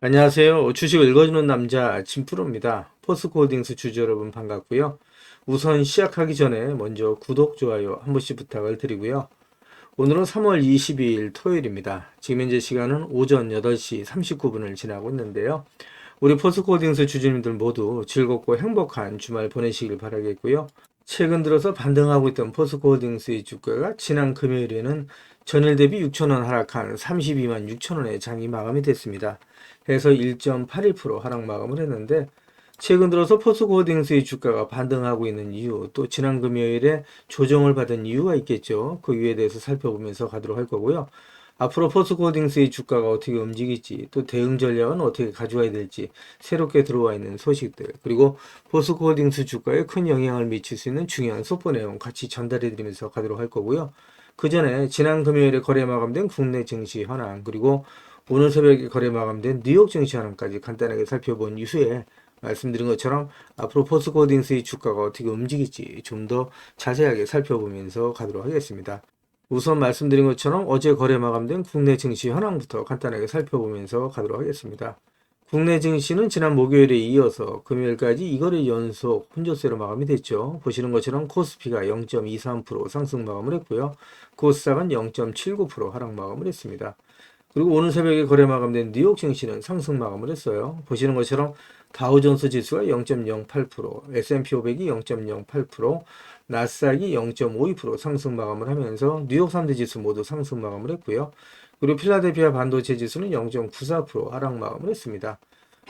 안녕하세요. 주식을 읽어주는 남자 진프로입니다. 포스코홀딩스 주주 여러분 반갑고요. 우선 시작하기 전에 먼저 구독, 좋아요 한 번씩 부탁을 드리고요. 오늘은 3월 22일 토요일입니다. 지금 현재 시간은 오전 8시 39분을 지나고 있는데요. 우리 포스코홀딩스 주주님들 모두 즐겁고 행복한 주말 보내시길 바라겠고요. 최근 들어서 반등하고 있던 포스코홀딩스의 주가가 지난 금요일에는 전일 대비 6천원 하락한 32만 6천원의 장이 마감이 됐습니다. 해서 1.81% 하락 마감을 했는데, 최근 들어서 포스코홀딩스의 주가가 반등하고 있는 이유, 또 지난 금요일에 조정을 받은 이유가 있겠죠. 그 이유에 대해서 살펴보면서 가도록 할 거고요. 앞으로 포스코홀딩스의 주가가 어떻게 움직일지, 또 대응 전략은 어떻게 가져와야 될지, 새롭게 들어와 있는 소식들, 그리고 포스코홀딩스 주가에 큰 영향을 미칠 수 있는 중요한 속보 내용 같이 전달해 드리면서 가도록 할 거고요. 그 전에 지난 금요일에 거래 마감된 국내 증시 현황, 그리고 오늘 새벽에 거래 마감된 뉴욕 증시 현황까지 간단하게 살펴본 이후에 말씀드린 것처럼 앞으로 포스코홀딩스의 주가가 어떻게 움직일지 좀 더 자세하게 살펴보면서 가도록 하겠습니다. 우선 말씀드린 것처럼 어제 거래 마감된 국내 증시 현황부터 간단하게 살펴보면서 가도록 하겠습니다. 국내 증시는 지난 목요일에 이어서 금요일까지 이거래 연속 혼조세로 마감이 됐죠. 보시는 것처럼 코스피가 0.23% 상승 마감을 했고요. 코스닥은 0.79% 하락 마감을 했습니다. 그리고 오늘 새벽에 거래 마감된 뉴욕 증시는 상승 마감을 했어요. 보시는 것처럼 다우존스 지수가 0.08%, S&P 500이 0.08%, 나스닥이 0.52% 상승 마감을 하면서 뉴욕 3대 지수 모두 상승 마감을 했고요. 그리고 필라델피아 반도체 지수는 0.94% 하락 마감을 했습니다.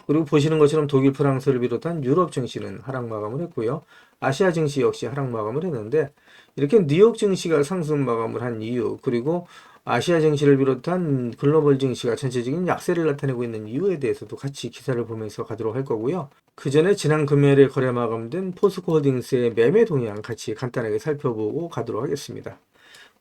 그리고 보시는 것처럼 독일, 프랑스를 비롯한 유럽 증시는 하락 마감을 했고요. 아시아 증시 역시 하락 마감을 했는데, 이렇게 뉴욕 증시가 상승 마감을 한 이유, 그리고 아시아 증시를 비롯한 글로벌 증시가 전체적인 약세를 나타내고 있는 이유에 대해서도 같이 기사를 보면서 가도록 할 거고요. 그 전에 지난 금요일에 거래 마감된 포스코홀딩스의 매매 동향 같이 간단하게 살펴보고 가도록 하겠습니다.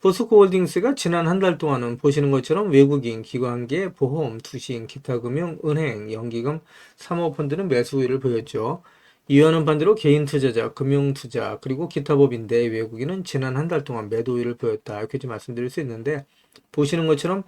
포스코홀딩스가 지난 한 달 동안은 보시는 것처럼 외국인, 기관계, 보험, 투신, 기타 금융, 은행, 연기금, 사모펀드는 매수 우위를 보였죠. 이와는 반대로 개인 투자자, 금융 투자, 그리고 기타 법인대 외국인은 지난 한 달 동안 매도 우위를 보였다. 이렇게 좀 말씀드릴 수 있는데, 보시는 것처럼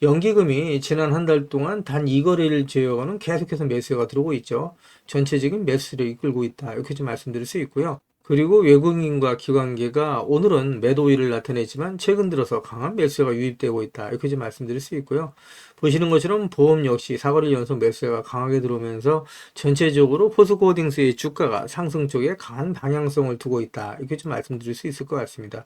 연기금이 지난 한 달 동안 단 2거래일 제외하고는 계속해서 매수가 들어오고 있죠. 전체적인 매수를 이끌고 있다. 이렇게 좀 말씀드릴 수 있고요. 그리고 외국인과 기관계가 오늘은 매도 우위를 나타내지만 최근 들어서 강한 매수가 유입되고 있다. 이렇게 좀 말씀드릴 수 있고요. 보시는 것처럼 보험 역시 4거래일 연속 매수가 강하게 들어오면서 전체적으로 포스코홀딩스의 주가가 상승 쪽에 강한 방향성을 두고 있다. 이렇게 좀 말씀드릴 수 있을 것 같습니다.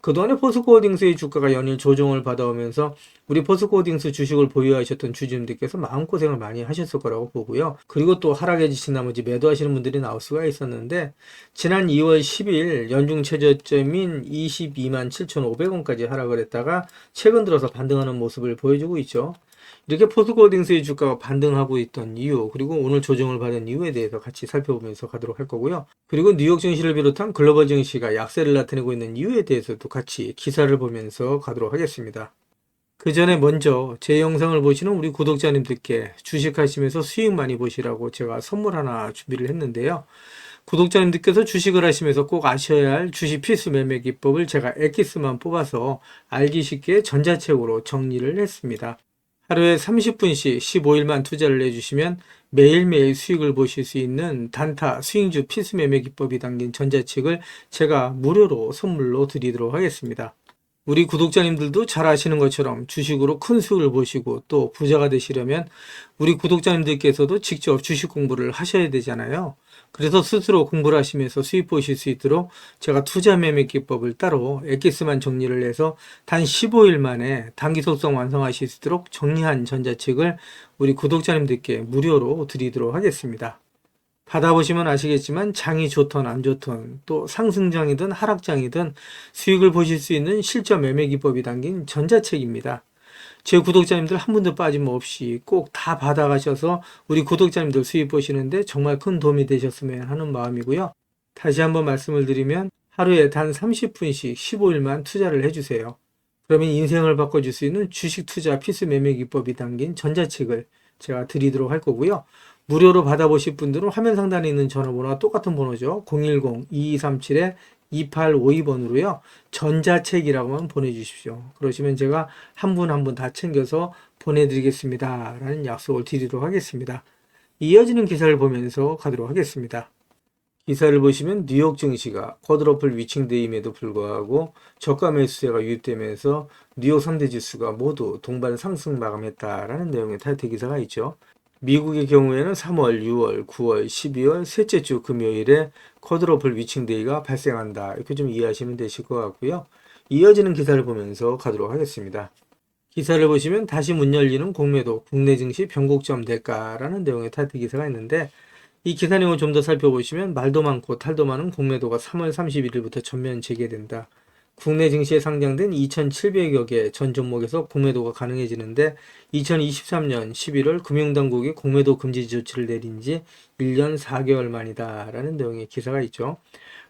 그동안에 포스코홀딩스의 주가가 연일 조정을 받아오면서 우리 포스코홀딩스 주식을 보유하셨던 주주님들께서 마음고생을 많이 하셨을 거라고 보고요. 그리고 또 하락해지신 나머지 매도하시는 분들이 나올 수가 있었는데, 지난 2월 10일 연중 최저점인 22만 7,500원까지 하락을 했다가 최근 들어서 반등하는 모습을 보여주고 있죠. 이렇게 포스코홀딩스의 주가가 반등하고 있던 이유, 그리고 오늘 조정을 받은 이유에 대해서 같이 살펴보면서 가도록 할 거고요. 그리고 뉴욕 증시를 비롯한 글로벌 증시가 약세를 나타내고 있는 이유에 대해서도 같이 기사를 보면서 가도록 하겠습니다. 그 전에 먼저 제 영상을 보시는 우리 구독자님들께 주식하시면서 수익 많이 보시라고 제가 선물 하나 준비를 했는데요. 구독자님들께서 주식을 하시면서 꼭 아셔야 할 주식 필수 매매 기법을 제가 엑기스만 뽑아서 알기 쉽게 전자책으로 정리를 했습니다. 하루에 30분씩 15일만 투자를 해주시면 매일매일 수익을 보실 수 있는 단타 수익주 필수 매매 기법이 담긴 전자책을 제가 무료로 선물로 드리도록 하겠습니다. 우리 구독자님들도 잘 아시는 것처럼 주식으로 큰 수익을 보시고 또 부자가 되시려면 우리 구독자님들께서도 직접 주식 공부를 하셔야 되잖아요. 그래서 스스로 공부를 하시면서 수익 보실 수 있도록 제가 투자 매매 기법을 따로 엑기스만 정리를 해서 단 15일 만에 단기 속성 완성하실 수 있도록 정리한 전자책을 우리 구독자님들께 무료로 드리도록 하겠습니다. 받아보시면 아시겠지만 장이 좋든 안 좋든 또 상승장이든 하락장이든 수익을 보실 수 있는 실전 매매 기법이 담긴 전자책입니다. 제 구독자님들 한 분도 빠짐없이 꼭 다 받아가셔서 우리 구독자님들 수익 보시는데 정말 큰 도움이 되셨으면 하는 마음이고요. 다시 한번 말씀을 드리면 하루에 단 30분씩 15일만 투자를 해주세요. 그러면 인생을 바꿔줄 수 있는 주식 투자 필수 매매 기법이 담긴 전자책을 제가 드리도록 할 거고요. 무료로 받아보실 분들은 화면 상단에 있는 전화번호와 똑같은 번호죠. 010-2237-2852번으로요. 전자책이라고만 보내주십시오. 그러시면 제가 한 분 한 분 다 챙겨서 보내드리겠습니다 라는 약속을 드리도록 하겠습니다. 이어지는 기사를 보면서 가도록 하겠습니다. 기사를 보시면 뉴욕 증시가 쿼드러플 위칭데이임에도 불구하고 저가 매수세가 유입되면서 뉴욕 3대 지수가 모두 동반 상승 마감했다라는 내용의 타이틀 기사가 있죠. 미국의 경우에는 3월, 6월, 9월, 12월 셋째 주 금요일에 쿼드러플 위칭데이가 발생한다. 이렇게 좀 이해하시면 되실 것 같고요. 이어지는 기사를 보면서 가도록 하겠습니다. 기사를 보시면 다시 문 열리는 공매도, 국내 증시 변곡점 될까라는 내용의 타이틀 기사가 있는데 이 기사 내용을 좀 더 살펴보시면 말도 많고 탈도 많은 공매도가 3월 31일부터 전면 재개된다. 국내 증시에 상장된 2,700여 개 전 종목에서 공매도가 가능해지는데 2023년 11월 금융당국이 공매도 금지 조치를 내린 지 1년 4개월 만이다 라는 내용의 기사가 있죠.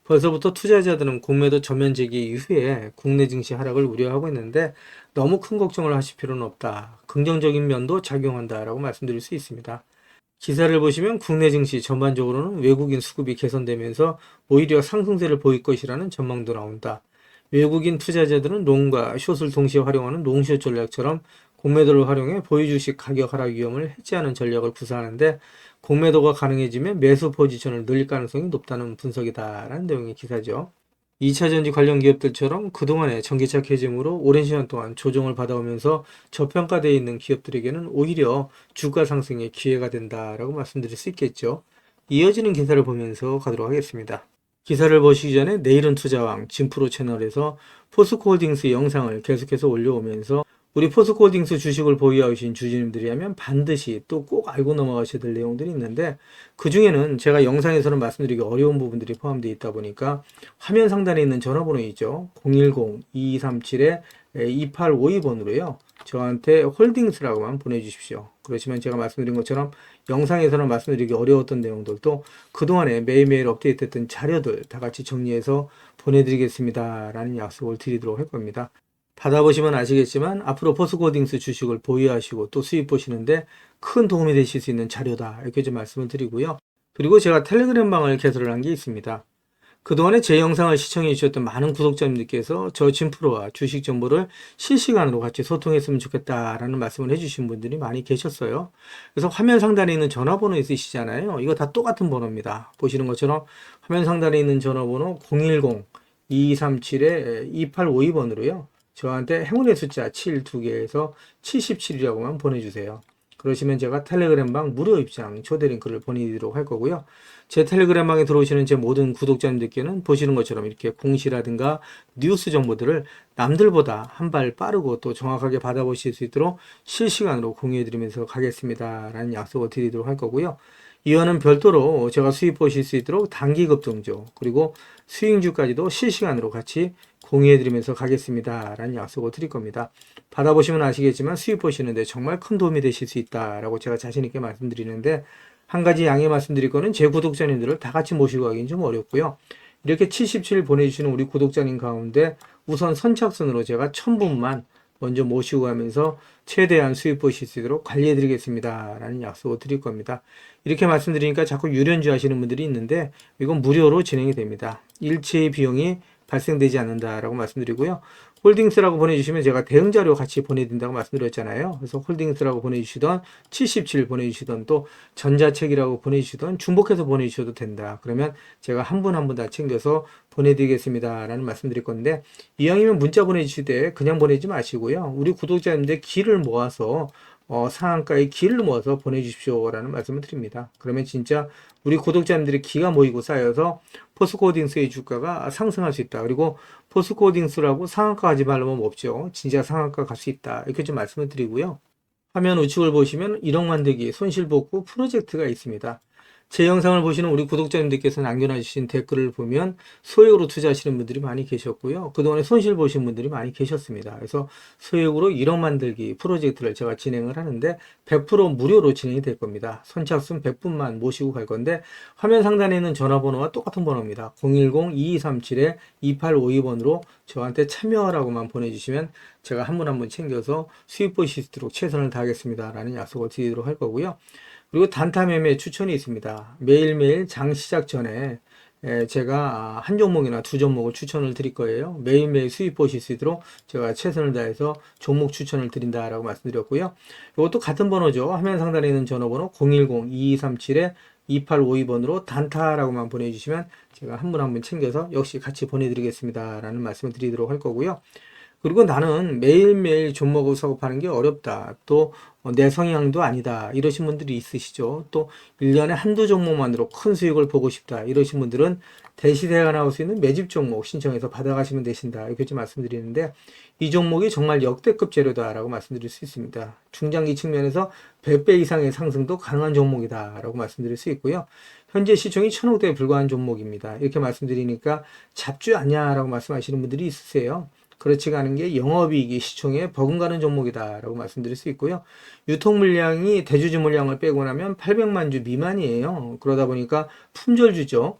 벌써부터 투자자들은 공매도 전면 재개 이후에 국내 증시 하락을 우려하고 있는데 너무 큰 걱정을 하실 필요는 없다. 긍정적인 면도 작용한다라고 말씀드릴 수 있습니다. 기사를 보시면 국내 증시 전반적으로는 외국인 수급이 개선되면서 오히려 상승세를 보일 것이라는 전망도 나온다. 외국인 투자자들은 롱과 숏을 동시에 활용하는 롱숏 전략처럼 공매도를 활용해 보유주식 가격 하락 위험을 해지하는 전략을 구사하는데 공매도가 가능해지면 매수 포지션을 늘릴 가능성이 높다는 분석이다라는 내용의 기사죠. 2차전지 관련 기업들처럼 그동안의 전기차 캐즘으로 오랜 시간 동안 조정을 받아오면서 저평가되어 있는 기업들에게는 오히려 주가 상승의 기회가 된다라고 말씀드릴 수 있겠죠. 이어지는 기사를 보면서 가도록 하겠습니다. 기사를 보시기 전에 내일은 투자왕 진프로 채널에서 포스코홀딩스 영상을 계속해서 올려오면서 우리 포스코홀딩스 주식을 보유하고 계신 주주님들이라면 반드시 또 꼭 알고 넘어가셔야 될 내용들이 있는데 그 중에는 제가 영상에서는 말씀드리기 어려운 부분들이 포함되어 있다 보니까 화면 상단에 있는 전화번호 있죠. 010-2237-2852번으로요. 저한테 홀딩스라고만 보내주십시오. 그렇지만 제가 말씀드린 것처럼 영상에서는 말씀드리기 어려웠던 내용들도 그동안에 매일매일 업데이트했던 자료들 다 같이 정리해서 보내드리겠습니다 라는 약속을 드리도록 할 겁니다. 받아보시면 아시겠지만 앞으로 포스코홀딩스 주식을 보유하시고 또 수익 보시는데 큰 도움이 되실 수 있는 자료다 이렇게 좀 말씀을 드리고요. 그리고 제가 텔레그램 방을 개설을 한 게 있습니다. 그동안에 제 영상을 시청해 주셨던 많은 구독자님들께서 저 진프로와 주식 정보를 실시간으로 같이 소통했으면 좋겠다라는 말씀을 해주신 분들이 많이 계셨어요. 그래서 화면 상단에 있는 전화번호 있으시잖아요. 이거 다 똑같은 번호입니다. 보시는 것처럼 화면 상단에 있는 전화번호 010-2237-2852번으로요. 저한테 행운의 숫자 7 2개에서 77이라고만 보내주세요. 그러시면 제가 텔레그램방 무료 입장 초대 링크를 보내드리도록 할 거고요. 제 텔레그램방에 들어오시는 제 모든 구독자님들께는 보시는 것처럼 이렇게 공시라든가 뉴스 정보들을 남들보다 한 발 빠르고 또 정확하게 받아보실 수 있도록 실시간으로 공유해드리면서 가겠습니다 라는 약속을 드리도록 할 거고요. 이와는 별도로 제가 수익 보실 수 있도록 단기 급등주 그리고 수익주까지도 실시간으로 같이 공유해드리면서 가겠습니다 라는 약속을 드릴 겁니다. 받아보시면 아시겠지만 수익 보시는데 정말 큰 도움이 되실 수 있다라고 제가 자신있게 말씀드리는데 한 가지 양해 말씀드릴 거는 제 구독자님들을 다 같이 모시고 가기는 좀 어렵고요. 이렇게 77 보내주시는 우리 구독자님 가운데 우선 선착순으로 제가 1000분만 먼저 모시고 가면서 최대한 수익 보실 수 있도록 관리해 드리겠습니다 라는 약속을 드릴 겁니다. 이렇게 말씀드리니까 자꾸 유련주 하시는 분들이 있는데 이건 무료로 진행이 됩니다. 일체의 비용이 발생되지 않는다라고 말씀드리고요. 홀딩스라고 보내주시면 제가 대응 자료 같이 보내드린다고 말씀드렸잖아요. 그래서 홀딩스라고 보내주시던 77 보내주시던 또 전자책이라고 보내주시던 중복해서 보내주셔도 된다. 그러면 제가 한 분 한 분 다 챙겨서 보내드리겠습니다 라는 말씀드릴 건데 이왕이면 문자 보내주실 때 그냥 보내지 마시고요. 우리 구독자님들 기를 모아서 상한가의 기를 모아서 보내주십시오 라는 말씀을 드립니다. 그러면 진짜 우리 구독자님들의 기가 모이고 쌓여서 포스코홀딩스의 주가가 상승할 수 있다. 그리고 포스코홀딩스라고 상한가 하지 말라면 없죠. 진짜 상한가 갈 수 있다. 이렇게 좀 말씀을 드리고요. 화면 우측을 보시면 1억 만들기 손실복구 프로젝트가 있습니다. 제 영상을 보시는 우리 구독자님들께서 남겨주신 댓글을 보면 소액으로 투자하시는 분들이 많이 계셨고요. 그동안에 손실 보신 분들이 많이 계셨습니다. 그래서 소액으로 1억 만들기 프로젝트를 제가 진행을 하는데 100% 무료로 진행이 될 겁니다. 선착순 100분만 모시고 갈 건데 화면 상단에 있는 전화번호와 똑같은 번호입니다. 010-2237-2852번으로 저한테 참여하라고만 보내주시면 제가 한 분 한 분 챙겨서 수익 보실 수 있도록 최선을 다하겠습니다 라는 약속을 드리도록 할 거고요. 그리고 단타 매매 추천이 있습니다. 매일매일 장 시작 전에 제가 한 종목이나 두 종목을 추천을 드릴 거예요. 매일매일 수익 보실 수 있도록 제가 최선을 다해서 종목 추천을 드린다라고 말씀드렸고요. 이것도 같은 번호죠. 화면 상단에 있는 전화번호 010-2237-2852번으로 단타라고만 보내주시면 제가 한 분 한 분 챙겨서 역시 같이 보내드리겠습니다 라는 말씀을 드리도록 할 거고요. 그리고 나는 매일매일 종목을 사고파는 게 어렵다. 또 내 성향도 아니다. 이러신 분들이 있으시죠. 또 1년에 한두 종목만으로 큰 수익을 보고 싶다. 이러신 분들은 대시세가 나올 수 있는 매집 종목 신청해서 받아가시면 되신다. 이렇게 좀 말씀드리는데 이 종목이 정말 역대급 재료다라고 말씀드릴 수 있습니다. 중장기 측면에서 100배 이상의 상승도 가능한 종목이다라고 말씀드릴 수 있고요. 현재 시총이 1,000억대에 불과한 종목입니다. 이렇게 말씀드리니까 잡주 아니야라고 말씀하시는 분들이 있으세요. 그렇지가 않은 게 영업이익이 시총에 버금가는 종목이다라고 말씀드릴 수 있고요. 유통 물량이 대주주 물량을 빼고 나면 800만 주 미만이에요. 그러다 보니까 품절주죠.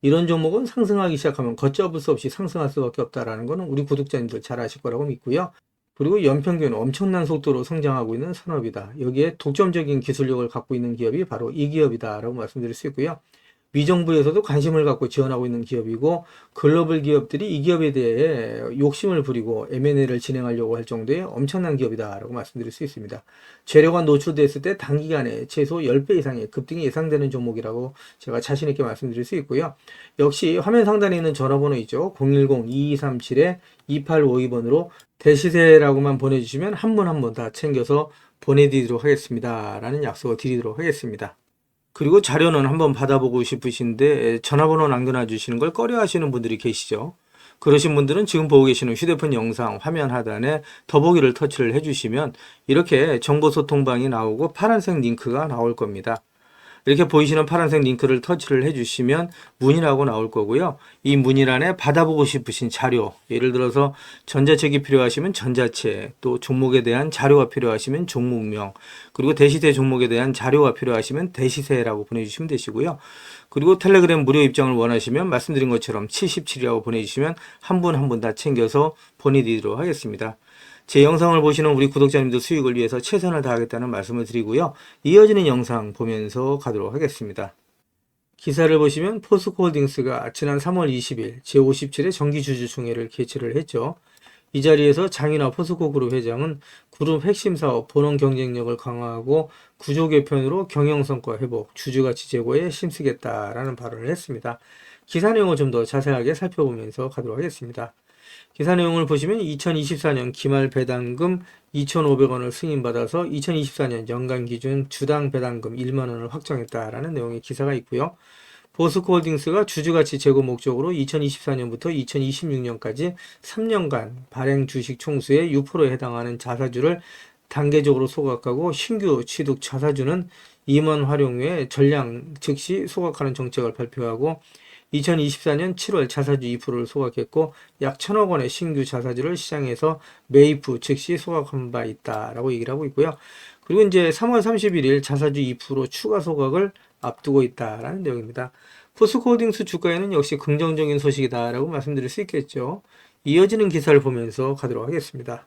이런 종목은 상승하기 시작하면 걷잡을 수 없이 상승할 수밖에 없다라는 거는 우리 구독자님들 잘 아실 거라고 믿고요. 그리고 연평균 엄청난 속도로 성장하고 있는 산업이다. 여기에 독점적인 기술력을 갖고 있는 기업이 바로 이 기업이다라고 말씀드릴 수 있고요. 미정부에서도 관심을 갖고 지원하고 있는 기업이고 글로벌 기업들이 이 기업에 대해 욕심을 부리고 M&A를 진행하려고 할 정도의 엄청난 기업이다라고 말씀드릴 수 있습니다. 재료가 노출됐을 때 단기간에 최소 10배 이상의 급등이 예상되는 종목이라고 제가 자신 있게 말씀드릴 수 있고요. 역시 화면 상단에 있는 전화번호 있죠. 010-2237-2852번으로 대시세라고만 보내주시면 한 분 한 분 다 챙겨서 보내드리도록 하겠습니다. 라는 약속을 드리도록 하겠습니다. 그리고 자료는 한번 받아보고 싶으신데 전화번호 남겨놔 주시는 걸 꺼려 하시는 분들이 계시죠. 그러신 분들은 지금 보고 계시는 휴대폰 영상 화면 하단에 더보기를 터치를 해주시면 이렇게 정보소통방이 나오고 파란색 링크가 나올 겁니다. 이렇게 보이시는 파란색 링크를 터치를 해주시면 문의라고 나올 거고요. 이 문의란에 받아보고 싶으신 자료, 예를 들어서 전자책이 필요하시면 전자책, 또 종목에 대한 자료가 필요하시면 종목명, 그리고 대시세 종목에 대한 자료가 필요하시면 대시세라고 보내주시면 되시고요. 그리고 텔레그램 무료 입장을 원하시면 말씀드린 것처럼 77이라고 보내주시면 한 분 한 분 다 챙겨서 보내드리도록 하겠습니다. 제 영상을 보시는 우리 구독자님들 수익을 위해서 최선을 다하겠다는 말씀을 드리고요. 이어지는 영상 보면서 가도록 하겠습니다. 기사를 보시면 포스코홀딩스가 지난 3월 20일 제57회 정기주주총회를 개최를 했죠. 이 자리에서 장인하 포스코그룹 회장은 그룹 핵심 사업 본원 경쟁력을 강화하고 구조 개편으로 경영성과 회복, 주주가치 제고에 힘쓰겠다라는 발언을 했습니다. 기사 내용을 좀 더 자세하게 살펴보면서 가도록 하겠습니다. 기사 내용을 보시면 2024년 기말 배당금 2,500원을 승인받아서 2024년 연간 기준 주당 배당금 1만 원을 확정했다라는 내용의 기사가 있고요. 포스코홀딩스가 주주가치 제고 목적으로 2024년부터 2026년까지 3년간 발행 주식 총수의 6%에 해당하는 자사주를 단계적으로 소각하고 신규 취득 자사주는 임원 활용 후에 전량 즉시 소각하는 정책을 발표하고 2024년 7월 자사주 2%를 소각했고 약 1,000억 원의 신규 자사주를 시장에서 매입 후 즉시 소각한 바 있다라고 얘기를 하고 있고요. 그리고 이제 3월 31일 자사주 2% 추가 소각을 앞두고 있다라는 내용입니다. 포스코홀딩스 주가에는 역시 긍정적인 소식이다라고 말씀드릴 수 있겠죠. 이어지는 기사를 보면서 가도록 하겠습니다.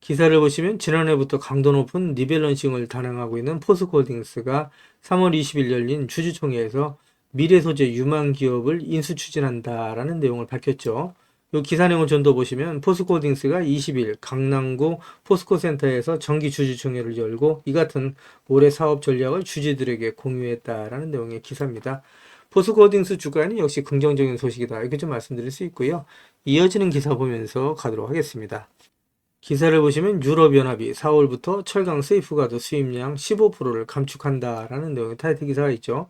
기사를 보시면 지난해부터 강도 높은 리밸런싱을 단행하고 있는 포스코홀딩스가 3월 20일 열린 주주총회에서 미래소재 유망 기업을 인수 추진한다라는 내용을 밝혔죠. 이 기사 내용을 좀 더 보시면 포스코홀딩스가 20일 강남구 포스코센터에서 정기 주주총회를 열고 이 같은 올해 사업 전략을 주주들에게 공유했다라는 내용의 기사입니다. 포스코홀딩스 주가에는 역시 긍정적인 소식이다 이렇게 좀 말씀드릴 수 있고요. 이어지는 기사 보면서 가도록 하겠습니다. 기사를 보시면 유럽연합이 4월부터 철강 세이프가드 수입량 15%를 감축한다라는 내용의 타이틀 기사가 있죠.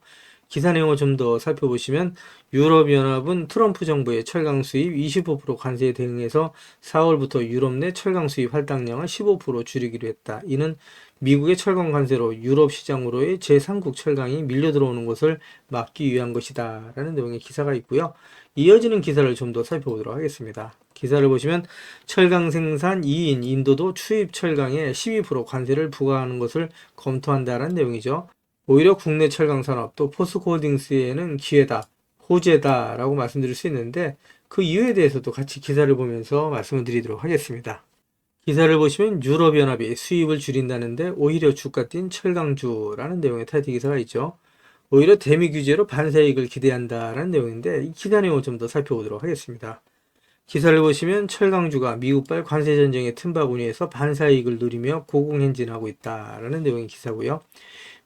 기사 내용을 좀 더 살펴보시면 유럽연합은 트럼프 정부의 철강 수입 25% 관세에 대응해서 4월부터 유럽 내 철강 수입 할당량을 15% 줄이기로 했다. 이는 미국의 철강 관세로 유럽 시장으로의 제3국 철강이 밀려 들어오는 것을 막기 위한 것이다 라는 내용의 기사가 있고요. 이어지는 기사를 좀 더 살펴보도록 하겠습니다. 기사를 보시면 철강 생산 2인 인도도 추입 철강에 12% 관세를 부과하는 것을 검토한다라는 내용이죠. 오히려 국내 철강 산업 또 포스코홀딩스에는 기회다, 호재다 라고 말씀드릴 수 있는데 그 이유에 대해서도 같이 기사를 보면서 말씀을 드리도록 하겠습니다. 기사를 보시면 유럽연합이 수입을 줄인다는데 오히려 주가 뛴 철강주라는 내용의 타이틀 기사가 있죠. 오히려 대미 규제로 반사이익을 기대한다라는 내용인데 이 기사 내용을 좀 더 살펴보도록 하겠습니다. 기사를 보시면 철강주가 미국발 관세전쟁의 틈바구니에서 반사이익을 누리며 고공행진하고 있다라는 내용의 기사고요.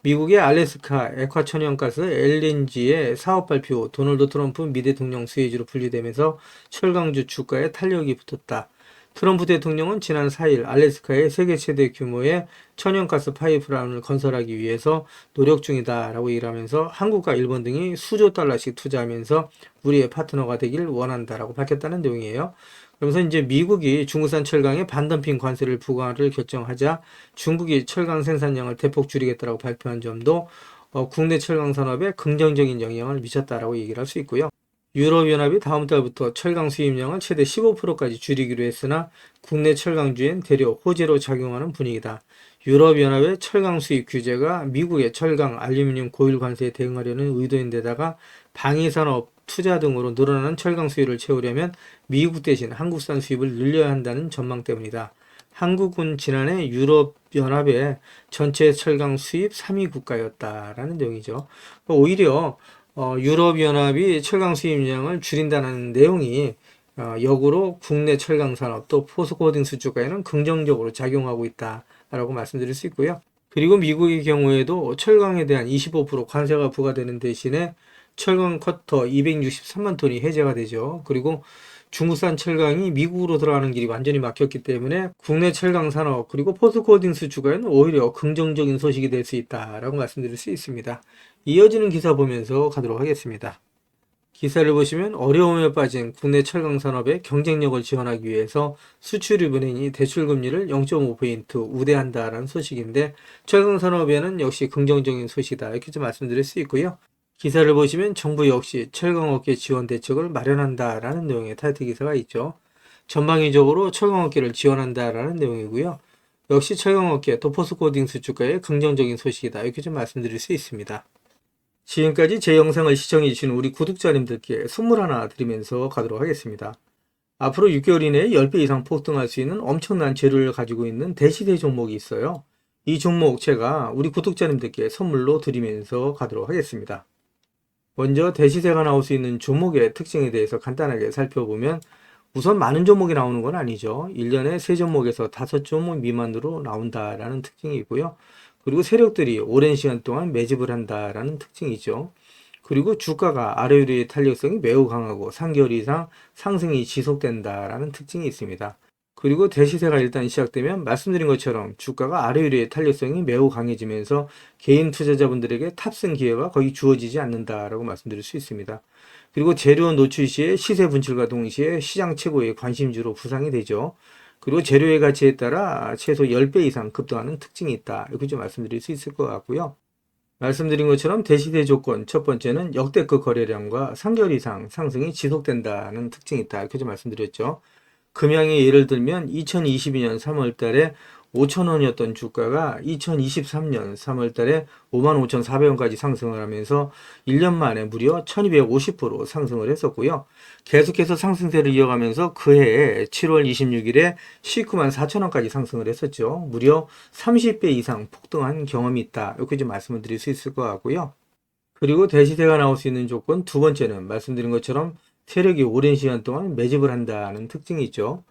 미국의 알래스카 액화천연가스 LNG의 사업 발표 후 도널드 트럼프 미 대통령 수혜주로 분류되면서 철강주 주가에 탄력이 붙었다. 트럼프 대통령은 지난 4일 알래스카에 세계 최대 규모의 천연가스 파이프라인을 건설하기 위해서 노력 중이다라고 일하면서 한국과 일본 등이 수조 달러씩 투자하면서 우리의 파트너가 되길 원한다라고 밝혔다는 내용이에요. 그러면서 이제 미국이 중국산 철강에 반덤핑 관세를 부과를 결정하자 중국이 철강 생산량을 대폭 줄이겠다라고 발표한 점도 국내 철강 산업에 긍정적인 영향을 미쳤다라고 얘기를 할 수 있고요. 유럽연합이 다음 달부터 철강 수입량을 최대 15%까지 줄이기로 했으나 국내 철강주엔 대려 호재로 작용하는 분위기다. 유럽연합의 철강 수입 규제가 미국의 철강, 알루미늄 고율 관세에 대응하려는 의도인데다가 방위산업 투자 등으로 늘어나는 철강 수요를 채우려면 미국 대신 한국산 수입을 늘려야 한다는 전망 때문이다. 한국은 지난해 유럽연합의 전체 철강 수입 3위 국가였다라는 내용이죠. 오히려 유럽연합이 철강 수입량을 줄인다는 내용이 역으로 국내 철강 산업 또 포스코홀딩스 주가에는 긍정적으로 작용하고 있다라고 말씀드릴 수 있고요. 그리고 미국의 경우에도 철강에 대한 25% 관세가 부과되는 대신에 철강 커터 263만 톤이 해제가 되죠. 그리고 중국산 철강이 미국으로 들어가는 길이 완전히 막혔기 때문에 국내 철강 산업 그리고 포스코홀딩스 주가에는 오히려 긍정적인 소식이 될 수 있다라고 말씀드릴 수 있습니다. 이어지는 기사 보면서 가도록 하겠습니다. 기사를 보시면 어려움에 빠진 국내 철강 산업의 경쟁력을 지원하기 위해서 수출입은행이 대출금리를 0.5포인트 우대한다라는 소식인데 철강 산업에는 역시 긍정적인 소식이다 이렇게 좀 말씀드릴 수 있고요. 기사를 보시면 정부 역시 철강업계 지원 대책을 마련한다라는 내용의 타이틀 기사가 있죠. 전방위적으로 철강업계를 지원한다라는 내용이고요. 역시 철강업계 또 포스코홀딩스 주가의 긍정적인 소식이다 이렇게 좀 말씀드릴 수 있습니다. 지금까지 제 영상을 시청해주신 우리 구독자님들께 선물 하나 드리면서 가도록 하겠습니다. 앞으로 6개월 이내에 10배 이상 폭등할 수 있는 엄청난 재료를 가지고 있는 대시대 종목이 있어요. 이 종목 제가 우리 구독자님들께 선물로 드리면서 가도록 하겠습니다. 먼저 대시세가 나올 수 있는 종목의 특징에 대해서 간단하게 살펴보면 우선 많은 종목이 나오는 건 아니죠. 1년에 3종목에서 5종목 미만으로 나온다라는 특징이 있고요. 그리고 세력들이 오랜 시간 동안 매집을 한다라는 특징이죠. 그리고 주가가 아래 위의 탄력성이 매우 강하고 3개월 이상 상승이 지속된다라는 특징이 있습니다. 그리고 대시세가 일단 시작되면 말씀드린 것처럼 주가가 아래 위의 탄력성이 매우 강해지면서 개인 투자자분들에게 탑승 기회가 거의 주어지지 않는다라고 말씀드릴 수 있습니다. 그리고 재료 노출 시에 시세 분출과 동시에 시장 최고의 관심주로 부상이 되죠. 그리고 재료의 가치에 따라 최소 10배 이상 급등하는 특징이 있다. 이렇게 좀 말씀드릴 수 있을 것 같고요. 말씀드린 것처럼 대시대 조건 첫 번째는 역대급 거래량과 3개월 이상 상승이 지속된다는 특징이 있다. 이렇게 좀 말씀드렸죠. 금양의 예를 들면 2022년 3월 달에 5,000원이었던 주가가 2023년 3월 달에 55,400원까지 상승을 하면서 1년 만에 무려 1250% 상승을 했었고요. 계속해서 상승세를 이어가면서 그해 7월 26일에 19만 4천원까지 상승을 했었죠. 무려 30배 이상 폭등한 경험이 있다. 이렇게 좀 말씀을 드릴 수 있을 것 같고요. 그리고 대시세가 나올 수 있는 조건 두 번째는 말씀드린 것처럼 세력이 오랜 시간 동안 매집을 한다는 특징이 있죠.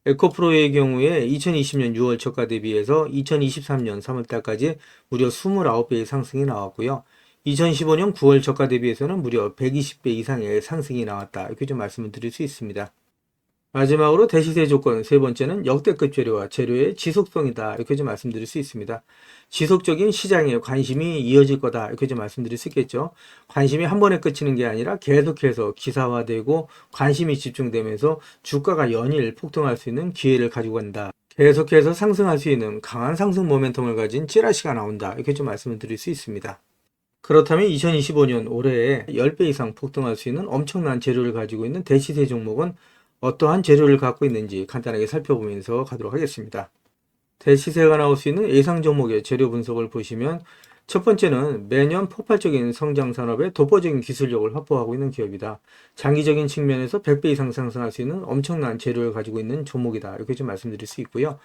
에코프로의 경우에 2020년 6월 저가 대비해서 2023년 3월달까지 무려 29배의 상승이 나왔고요. 2015년 9월 저가 대비해서는 무려 120배 이상의 상승이 나왔다. 이렇게 좀 말씀을 드릴 수 있습니다. 마지막으로 대시세 조건 세 번째는 역대급 재료와 재료의 지속성이다. 이렇게 좀 말씀드릴 수 있습니다. 지속적인 시장에 관심이 이어질 거다. 이렇게 좀 말씀드릴 수 있겠죠. 관심이 한 번에 그치는 게 아니라 계속해서 기사화되고 관심이 집중되면서 주가가 연일 폭등할 수 있는 기회를 가지고 간다. 계속해서 상승할 수 있는 강한 상승 모멘텀을 가진 찌라시가 나온다. 이렇게 좀 말씀을 드릴 수 있습니다. 그렇다면 2025년 올해에 10배 이상 폭등할 수 있는 엄청난 재료를 가지고 있는 대시세 종목은 어떠한 재료를 갖고 있는지 간단하게 살펴보면서 가도록 하겠습니다. 대시세가 나올 수 있는 예상 종목의 재료 분석을 보시면 첫 번째는 매년 폭발적인 성장 산업에 독보적인 기술력을 확보하고 있는 기업이다. 장기적인 측면에서 100배 이상 상승할 수 있는 엄청난 재료를 가지고 있는 종목이다. 이렇게 좀 말씀드릴 수 있고요.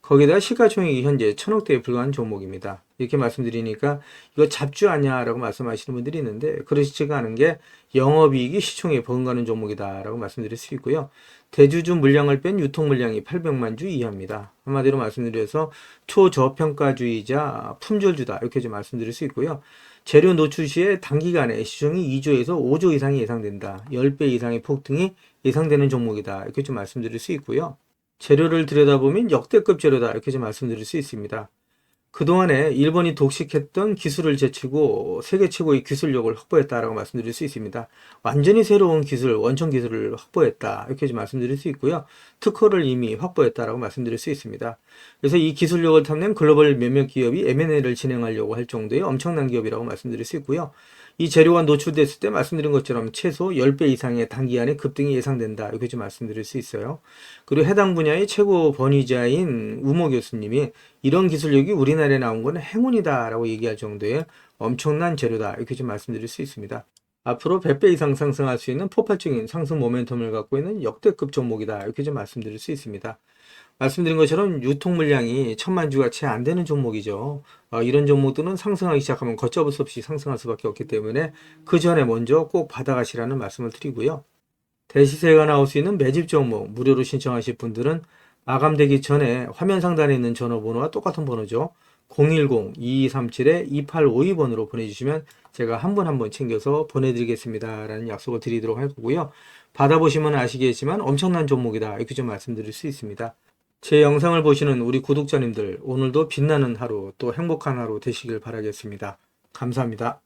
거기다가 시가총액이 현재 1,000억대에 불과한 종목입니다. 이렇게 말씀드리니까 이거 잡주 아냐라고 말씀하시는 분들이 있는데 그렇지가 않은 게 영업이익이 시총에 버금가는 종목이다라고 말씀드릴 수 있고요. 대주주 물량을 뺀 유통 물량이 800만 주 이하입니다. 한마디로 말씀드려서 초저평가주의자 품절주다 이렇게 좀 말씀드릴 수 있고요. 재료 노출 시에 단기간에 시총이 2조에서 5조 이상이 예상된다. 10배 이상의 폭등이 예상되는 종목이다. 이렇게 좀 말씀드릴 수 있고요. 재료를 들여다보면 역대급 재료다 이렇게 좀 말씀드릴 수 있습니다. 그동안에 일본이 독식했던 기술을 제치고 세계 최고의 기술력을 확보했다라고 말씀드릴 수 있습니다. 완전히 새로운 기술, 원천 기술을 확보했다 이렇게 좀 말씀드릴 수 있고요. 특허를 이미 확보했다라고 말씀드릴 수 있습니다. 그래서 이 기술력을 탐낸 글로벌 몇몇 기업이 M&A를 진행하려고 할 정도의 엄청난 기업이라고 말씀드릴 수 있고요. 이 재료가 노출됐을 때 말씀드린 것처럼 최소 10배 이상의 단기간에 급등이 예상된다. 이렇게 좀 말씀드릴 수 있어요. 그리고 해당 분야의 최고 권위자인 우모 교수님이 이런 기술력이 우리나라에 나온 건 행운이다 라고 얘기할 정도의 엄청난 재료다. 이렇게 좀 말씀드릴 수 있습니다. 앞으로 100배 이상 상승할 수 있는 폭발적인 상승 모멘텀을 갖고 있는 역대급 종목이다. 이렇게 좀 말씀드릴 수 있습니다. 말씀드린 것처럼 유통 물량이 1,000만 주가 채 안 되는 종목이죠. 이런 종목들은 상승하기 시작하면 걷잡을 수 없이 상승할 수밖에 없기 때문에 그 전에 먼저 꼭 받아가시라는 말씀을 드리고요. 대시세가 나올 수 있는 매집 종목 무료로 신청하실 분들은 마감되기 전에 화면 상단에 있는 전화번호와 똑같은 번호죠. 010-2237-2852번으로 보내주시면 제가 한 분 한 분 챙겨서 보내드리겠습니다. 라는 약속을 드리도록 할 거고요. 받아보시면 아시겠지만 엄청난 종목이다. 이렇게 좀 말씀드릴 수 있습니다. 제 영상을 보시는 우리 구독자님들 오늘도 빛나는 하루 또 행복한 하루 되시길 바라겠습니다. 감사합니다.